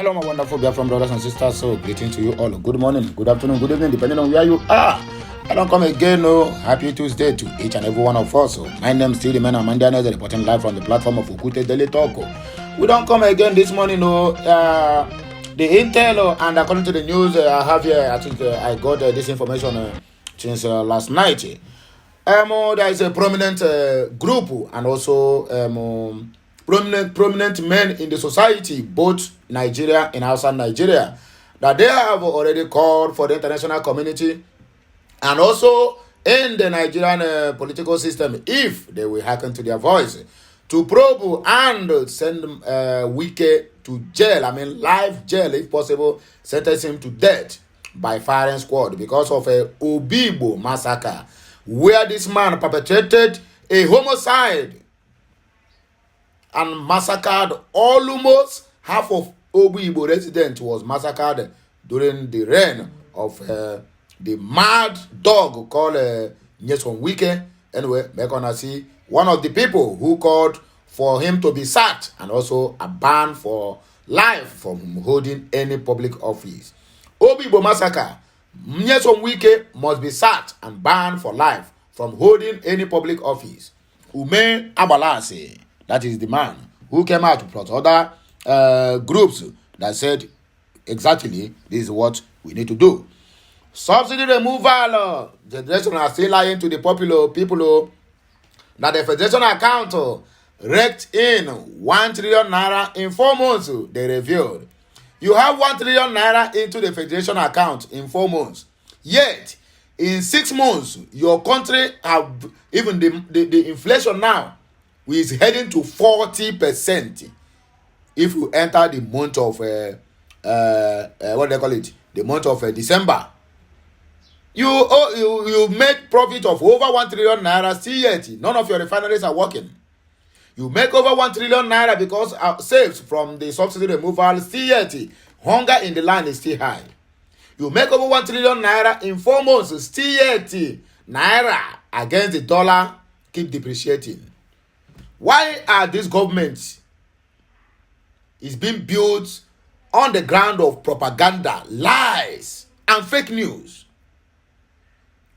Hello, my wonderful BIAFRANS brothers and sisters. So, greeting to you all. Good morning, good afternoon, good evening, depending on where you are. I don't come again, no. Happy Tuesday to each and every one of us. So, my name is still the man, Amanda, reporting live from the platform of WIKE Daily Talk. We don't come again this morning, no. The INT'L, and according to the news I have here, I think I got this information since last night. There is a prominent group and also prominent men in the society, both Nigeria and outside Nigeria, that they have already called for the international community and also in the Nigerian political system, if they will hearken to their voice, to probe and send WIKE to jail, live jail if possible, sentence him to death by firing squad because of a Obibo massacre, where this man perpetrated a homicide and massacred almost half of Obibo residents was massacred during the reign of the mad dog called WIKE. Anyway, we're gonna see one of the people who called for him to be sacked and also a ban for life from holding any public office. Obibo massacre, WIKE must be sacked and banned for life from holding any public office. Ume Abalase, that is the man who came out to protest other groups that said exactly this is what we need to do. Subsidy removal, the federation are still lying to the popular people that the federation account raked in 1 trillion naira in 4 months. They revealed you have 1 trillion naira into the federation account in 4 months, yet in 6 months your country have even the inflation now is heading to 40% if you enter the month of what they call it, the month of December. You make profit of over 1 trillion naira, still yet none of your refineries are working. You make over 1 trillion naira because saves from the subsidy removal, still yet hunger in the land is still high. You make over 1 trillion naira in 4 months, still yet naira against the dollar keep depreciating. Why are these governments is being built on the ground of propaganda, lies, and fake news?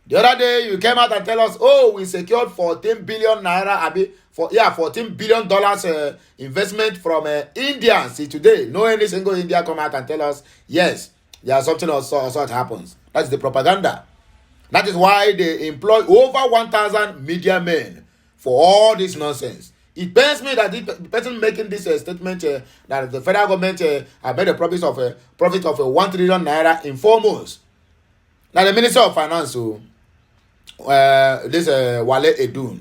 The other day you came out and tell us, oh, we secured 14 billion naira, $14 billion investment from India. See, today, no any single India come out and tell us, yes, there's something also happens. That's the propaganda. That is why they employ over 1,000 media men for all this nonsense. It pains me that the person making this statement that the federal government have made a promise of a profit of 1 trillion naira in 4 months. Now the Minister of Finance, this Wale Edun,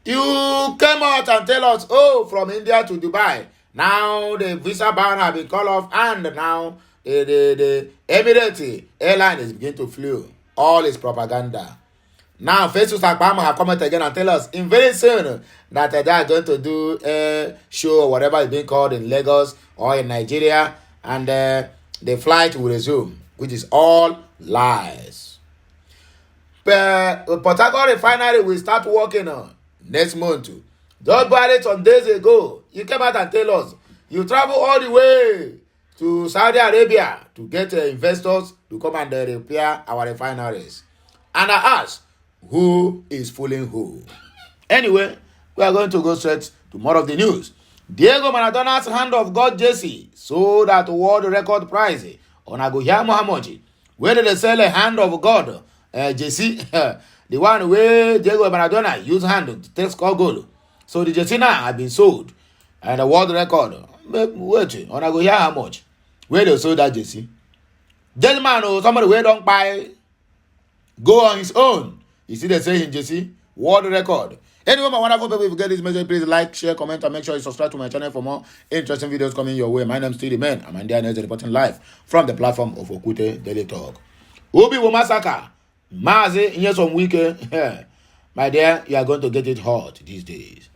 you came out and tell us, oh, from India to Dubai, now the visa ban has been called off, and now the Emirates airline is beginning to fly. All is propaganda. Now, Facebook Akpama have come out again and tell us in very soon that they are going to do a show or whatever is being called in Lagos or in Nigeria, and the flight will resume, which is all lies. Port Harcourt refinery will start working on next month. Just about it some days ago, you came out and tell us you travel all the way to Saudi Arabia to get investors to come and repair our refineries. And I ask, who is fooling who? Anyway, we are going to go straight to more of the news. Diego Maradona's Hand of God jersey sold at world record price on Agoya Muhammad. Where did they sell a Hand of God jersey? The one where Diego Maradona used hand to take score goal. So the jersey now have been sold and a world record. Wait, on Agoya how much? Where they sold that jersey? Gentleman or somebody where don't buy, go on his own. You see they say in JC, world record. Anyway, my wonderful people, if you get this message, please like, share, comment, and make sure you subscribe to my channel for more interesting videos coming your way. My name is still the man. I'm India reporting live from the platform of WIKE Daily Talk. Obibo massacre. Mazi WIKE. My dear, you are going to get it hot these days.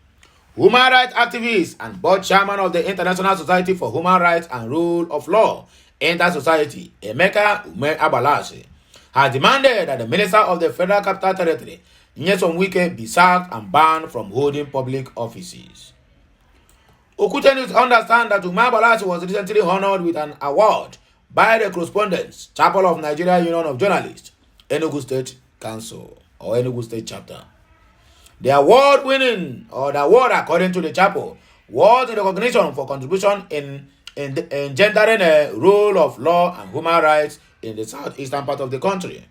Human rights activist and board chairman of the International Society for Human Rights and Rule of Law, Inter-Society, Emeka Ume Abalase, has demanded that the Minister of the Federal Capital Territory, WIKE, be sacked and banned from holding public offices. Okute News understand that Umar Balasi was recently honored with an award by the Correspondents, Chapel of Nigeria Union of Journalists, Enugu State Council, or Enugu State Chapter. The award winning, or the award according to the chapel, was in recognition for contribution in gendering a role of law and human rights in the southeastern part of the country.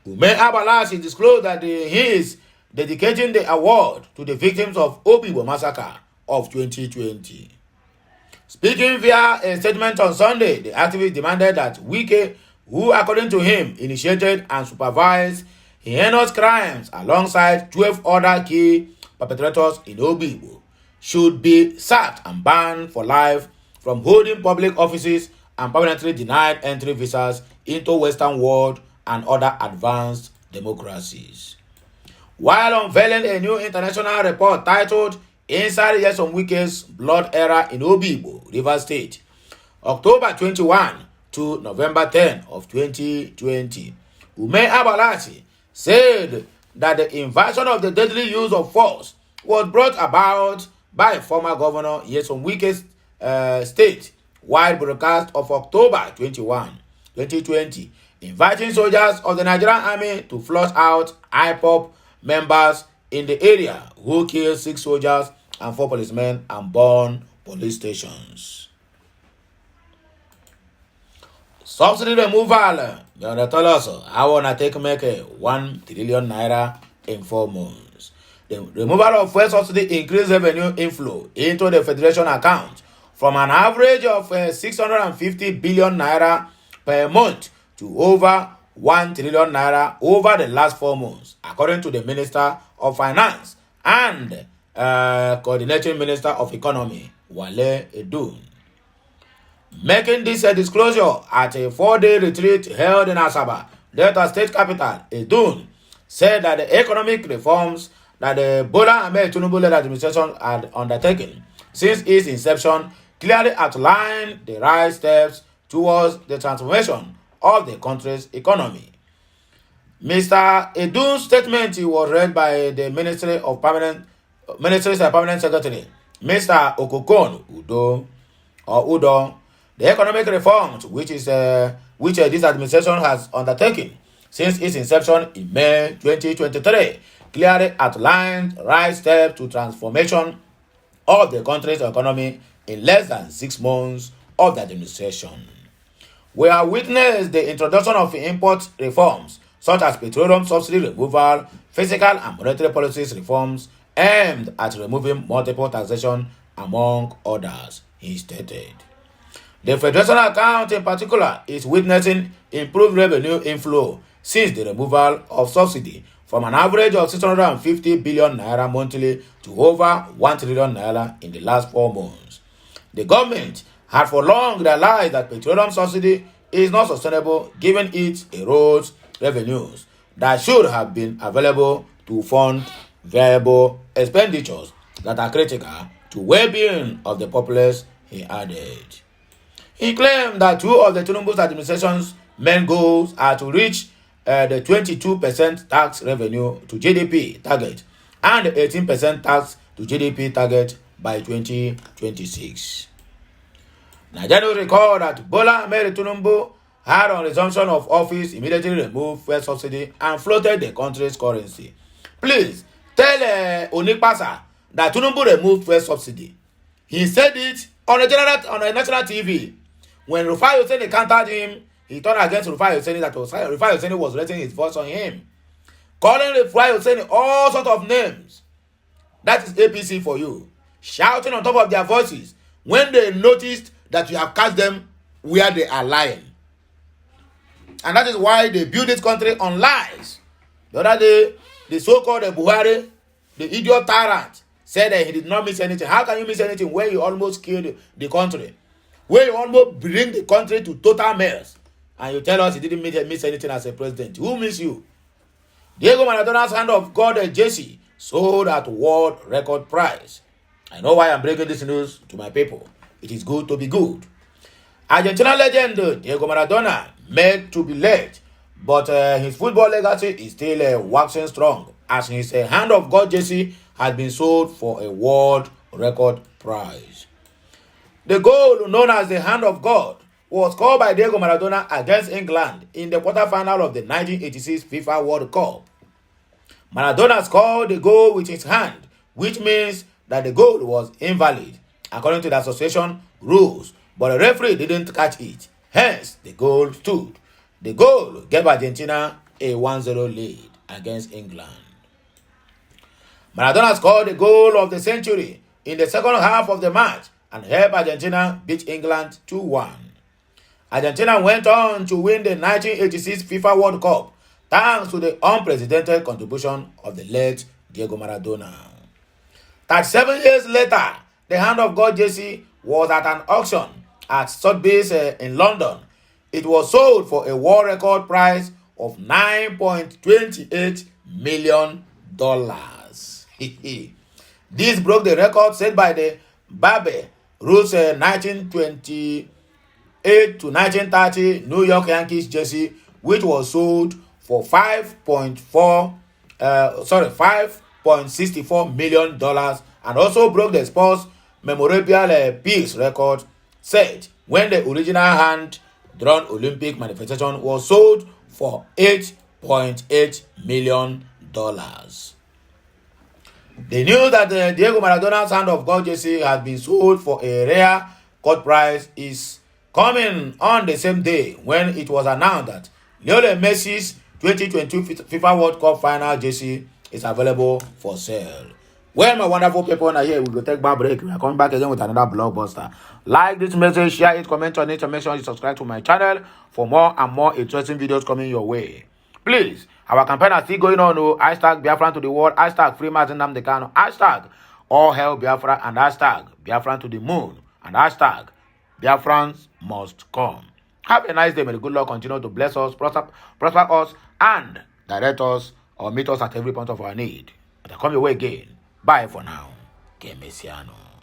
Umar Balasi disclosed that he is dedicating the award to the victims of Obibo massacre of 2020. Speaking via a statement on Sunday, the activist demanded that WIKE, who according to him initiated and supervised heinous crimes alongside 12 other key perpetrators in Obibo, should be sacked and banned for life from holding public offices and permanently denied entry visas into Western world and other advanced democracies. While unveiling a new international report titled Inside Nyesom Wike's Blood Era in Obibo, Rivers State, October 21 to November 10 of 2020, Umar Balasi said that the invasion of the deadly use of force was brought about by former Governor Nyesom Wike's state-wide broadcast of October 21, 2020, inviting soldiers of the Nigerian Army to flush out IPOB members in the area who killed 6 soldiers and 4 policemen and burned police stations. Subsidy removal. They tell us I wanna make 1 trillion naira in 4 months. The removal of fuel subsidy increased revenue inflow into the federation account from an average of 650 billion naira per month to over 1 trillion naira over the last 4 months, according to the Minister of Finance and Coordinating Minister of Economy, Wale Edun. Making this a disclosure at a 4-day retreat held in Asaba, Delta State Capital, Edun said that the economic reforms that the Bola Ahmed Tinubu-led administration had undertaken since its inception clearly outlined the right steps towards the transformation of the country's economy. Mr. Edun's statement was read by the Ministry's Permanent Secretary, Mr. Okokon Udo. The economic reforms which this administration has undertaken since its inception in May 2023 clearly outlined right steps to transformation of the country's economy in less than 6 months of the administration. We have witnessed the introduction of import reforms such as petroleum subsidy removal, fiscal and monetary policies reforms aimed at removing multiple taxation, among others, he stated. The federation account in particular is witnessing improved revenue inflow since the removal of subsidy from an average of 650 billion naira monthly to over 1 trillion naira in the last 4 months. The government had for long realized that petroleum subsidy is not sustainable given its erodes revenues that should have been available to fund variable expenditures that are critical to well-being of the populace, he added. He claimed that 2 of the Tinubu's administration's main goals are to reach the 22% tax revenue to GDP target and the 18% tax to GDP target by 2026. Nigerians recall that Bola Ahmed Tinubu had on resumption of office immediately removed fuel subsidy and floated the country's currency. Please tell Onipasa that Tinubu removed fuel subsidy. He said it on a national TV. When Rufai Hussaini countered him, he turned against Rufai Hussaini that Rufai Hussaini was raising his voice on him, calling Rufai Hussaini all sorts of names. That is APC for you. Shouting on top of their voices when they noticed that you have cast them where they are lying. And that is why they build this country on lies. The other day, the so-called Buhari, the idiot tyrant, said that he did not miss anything. How can you miss anything when you almost killed the country? When you almost bring the country to total mess, and you tell us he didn't miss anything as a president. Who miss you? Diego Maradona's Hand of God Jesse sold at world record price. I know why I'm bringing this news to my people. It is good to be good. Argentina legend Diego Maradona made to be late, but his football legacy is still waxing strong, as his Hand of God Jesse has been sold for a world record prize. The goal, known as the Hand of God, was scored by Diego Maradona against England in the quarterfinal of the 1986 FIFA World Cup. Maradona scored the goal with his hand, which means that the goal was invalid according to the association rules, but the referee didn't catch it. Hence, the goal stood. The goal gave Argentina a 1-0 lead against England. Maradona scored the goal of the century in the second half of the match and helped Argentina beat England 2-1. Argentina went on to win the 1986 FIFA World Cup thanks to the unprecedented contribution of the late Diego Maradona. 37 years later, the Hand of God jersey was at an auction at Sotheby's in London. It was sold for a world record price of $9.28 million. This broke the record set by the Babe Ruth's 1928 to 1930 New York Yankees jersey, which was sold for $5.64 million, and also broke the sports memorabilia piece record set when the original hand-drawn Olympic manifestation was sold for $8.8 million. The news that Diego Maradona's Hand of God jersey has been sold for a rare cut price is coming on the same day when it was announced that Lionel Messi's 2022 FIFA World Cup final jersey is available for sale. Well, my wonderful people, now here we will take a break. We are coming back again with another blockbuster. Like this message, share it, comment on it, and make sure you subscribe to my channel for more and more interesting videos coming your way. Please, our campaign is still going on. Hashtag Biafran to the world, hashtag Free Mazi Nnamdi Kanu, hashtag All Hail Biafra, and hashtag Biafran to the moon, and hashtag Biafrans must come. Have a nice day. May the good Lord continue to bless us, prosper us, and direct us or meet us at every point of our need. But I come your way again. Bye for now. Que Messiano.